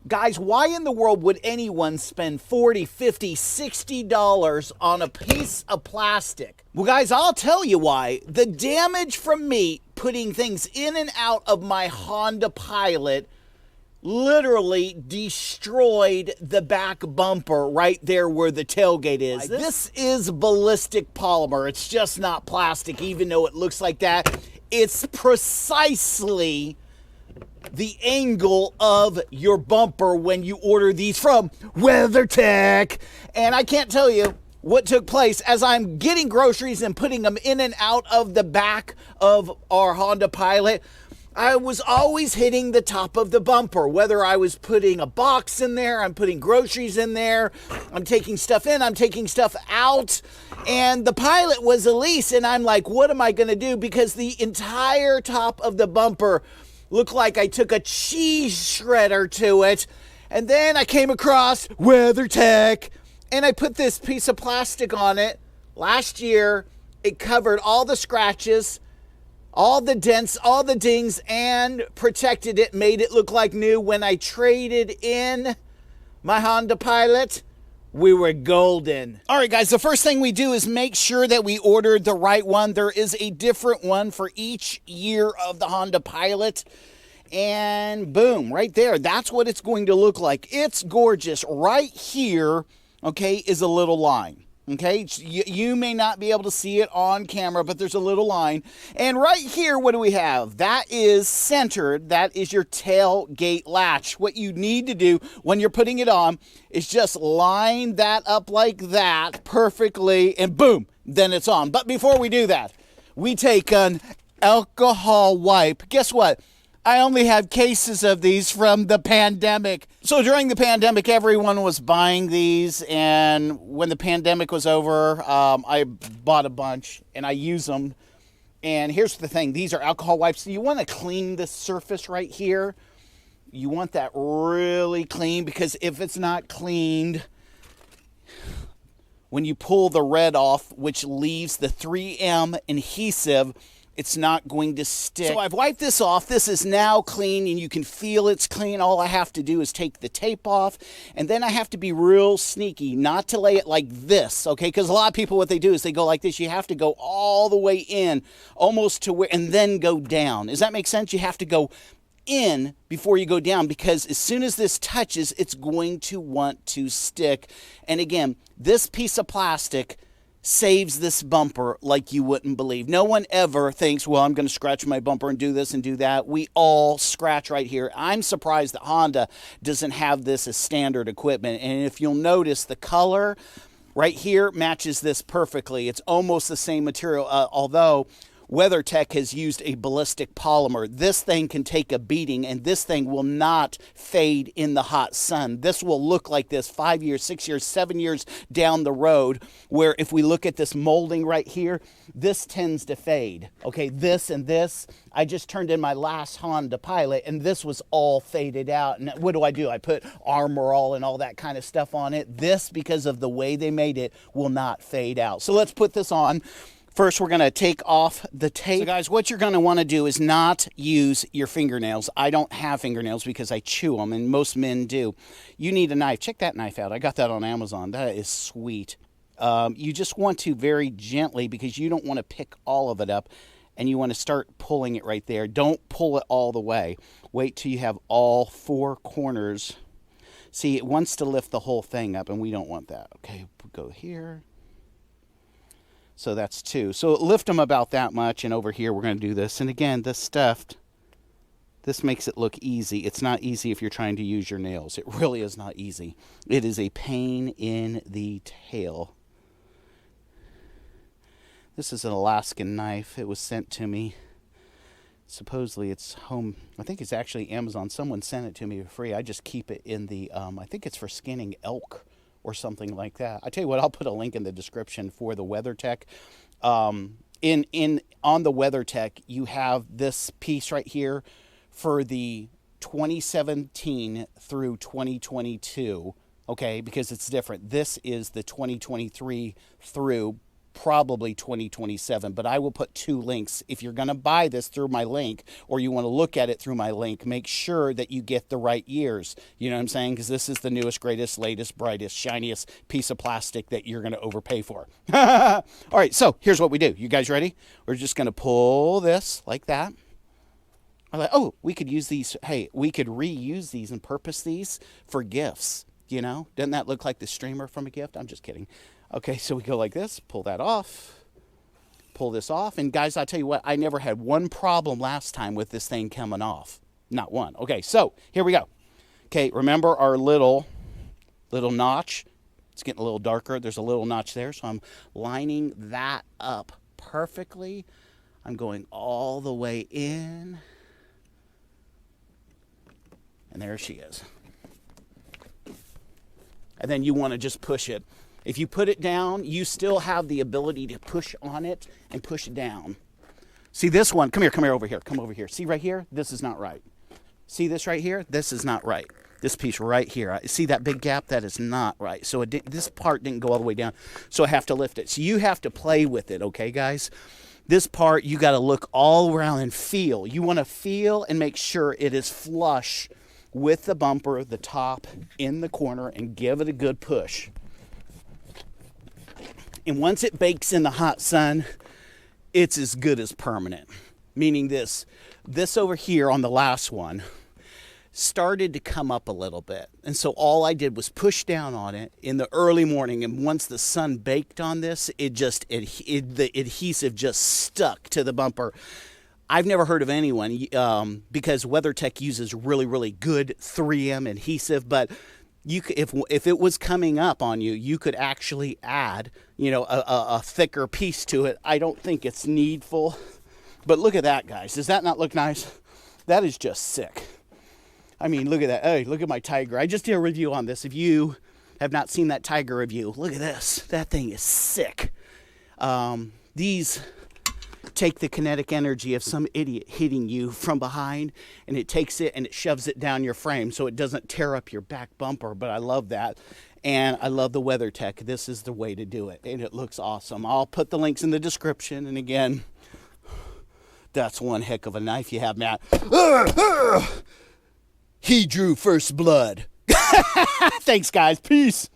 Guys, why in the world would anyone spend $40, $50, $60 on a piece of plastic? Well, guys, I'll tell you why. The damage from me putting things in and out of my Honda Pilot literally destroyed the back bumper right there where the tailgate is. This is ballistic polymer. It's just not plastic, even though it looks like that. It's precisely the angle of your bumper when you order these from WeatherTech. And I can't tell you what took place as I'm getting groceries and putting them in and out of the back of our Honda Pilot. I was always hitting the top of the bumper, whether I was putting a box in there, I'm putting groceries in there, I'm taking stuff in, I'm taking stuff out, and the Pilot was a lease, and I'm like, what am I going to do? Because the entire top of the bumper looked like I took a cheese shredder to it, and then I came across WeatherTech, and I put this piece of plastic on it. Last year, it covered all the scratches, all the dents, all the dings, and protected it, made it look like new. When I traded in my Honda Pilot, we were golden. All right, guys, the first thing we do is make sure that we ordered the right one. There is a different one for each year of the Honda Pilot. And boom, right there. That's what it's going to look like. It's gorgeous. Right here, okay, is a little line. Okay, you may not be able to see it on camera, but there's a little line. And right here, what do we have? That is centered. That is your tailgate latch. What you need to do when you're putting it on is just line that up like that perfectly, and boom, then it's on. But before we do that, we take an alcohol wipe. Guess what? I only have cases of these from the pandemic. So during the pandemic, everyone was buying these, and when the pandemic was over, I bought a bunch, and I use them. And here's the thing. These are alcohol wipes. You want to clean the surface right here. You want that really clean, because if it's not cleaned, when you pull the red off, which leaves the 3M adhesive, it's not going to stick. So I've wiped this off. This is now clean, and you can feel it's clean. All I have to do is take the tape off, and then I have to be real sneaky not to lay it like this, okay? Because a lot of people, what they do is they go like this. You have to go all the way in, almost to where, and then go down. Does that make sense? You have to go in before you go down, because as soon as this touches, it's going to want to stick. And again, this piece of plastic saves this bumper like you wouldn't believe. No one ever thinks, well, I'm going to scratch my bumper and do this and do that. We all scratch right here. I'm surprised that Honda doesn't have this as standard equipment. And if you'll notice, the color right here matches this perfectly. It's almost the same material, although WeatherTech has used a ballistic polymer. This thing can take a beating, and this thing will not fade in the hot sun. This will look like this 5 years, 6 years, 7 years down the road, where if we look at this molding right here, this tends to fade. Okay, this and this. I just turned in my last Honda Pilot, and this was all faded out. And what do? I put Armor All and all that kind of stuff on it. This, because of the way they made it, will not fade out. So let's put this on. First, we're going to take off the tape. So guys, what you're going to want to do is not use your fingernails. I don't have fingernails because I chew them, and most men do. You need a knife. Check that knife out. I got that on Amazon. That is sweet. You just want to very gently, because you don't want to pick all of it up, and you want to start pulling it right there. Don't pull it all the way. Wait till you have all four corners. See, it wants to lift the whole thing up, and we don't want that. Okay, go here. So that's two. So lift them about that much, and over here we're going to do this. And again, this stuffed, this makes it look easy. It's not easy if you're trying to use your nails. It really is not easy. It is a pain in the tail. This is an Alaskan knife. It was sent to me. Supposedly it's home. I think it's actually Amazon. Someone sent it to me for free. I just keep it in the, I think it's for skinning elk or something like that. I tell you what, I'll put a link in the description for the WeatherTech. On the WeatherTech, you have this piece right here for the 2017 through 2022. Okay, because it's different. This is the 2023 through probably 2027, but I will put 2 links. If you're going to buy this through my link, or you want to look at it through my link, make sure that you get the right years. You know what I'm saying? Because this is the newest, greatest, latest, brightest, shiniest piece of plastic that you're going to overpay for. All right, so here's what we do. You guys ready? We're just going to pull this like that. I'm like, oh, we could use these. Hey, we could reuse these and purpose these for gifts. You know, doesn't that look like the streamer from a gift? I'm just kidding. Okay, so we go like this, pull that off, pull this off. And guys, I'll tell you what, I never had one problem last time with this thing coming off. Not one. Okay, so here we go. Okay, remember our little notch? It's getting a little darker. There's a little notch there, so I'm lining that up perfectly. I'm going all the way in. And there she is. And then you want to just push it. If you put it down, you still have the ability to push on it and push it down. See this one? Come here, over here. Come over here. See right here? This is not right. See this right here? This is not right. This piece right here. See that big gap? That is not right. So this part didn't go all the way down. So I have to lift it. So you have to play with it, okay, guys? This part, you got to look all around and feel. You want to feel and make sure it is flush with the bumper, the top, in the corner, and give it a good push. And once it bakes in the hot sun, it's as good as permanent. Meaning this over here on the last one started to come up a little bit. And so all I did was push down on it in the early morning. And once the sun baked on this, the adhesive just stuck to the bumper. I've never heard of anyone, because WeatherTech uses really, really good 3M adhesive, but you could, if it was coming up on you, you could actually add, a thicker piece to it. I don't think it's needful, but look at that, guys. Does that not look nice? That is just sick. I mean, look at that. Hey, look at my Tiger. I just did a review on this. If you have not seen that Tiger review, look at this. That thing is sick. These take the kinetic energy of some idiot hitting you from behind, and it takes it and it shoves it down your frame so it doesn't tear up your back bumper. But I love that, and I love the WeatherTech. This is the way to do it, and it looks awesome. I'll put the links in the description. And again, that's one heck of a knife you have, Matt. He drew first blood. Thanks, guys. Peace.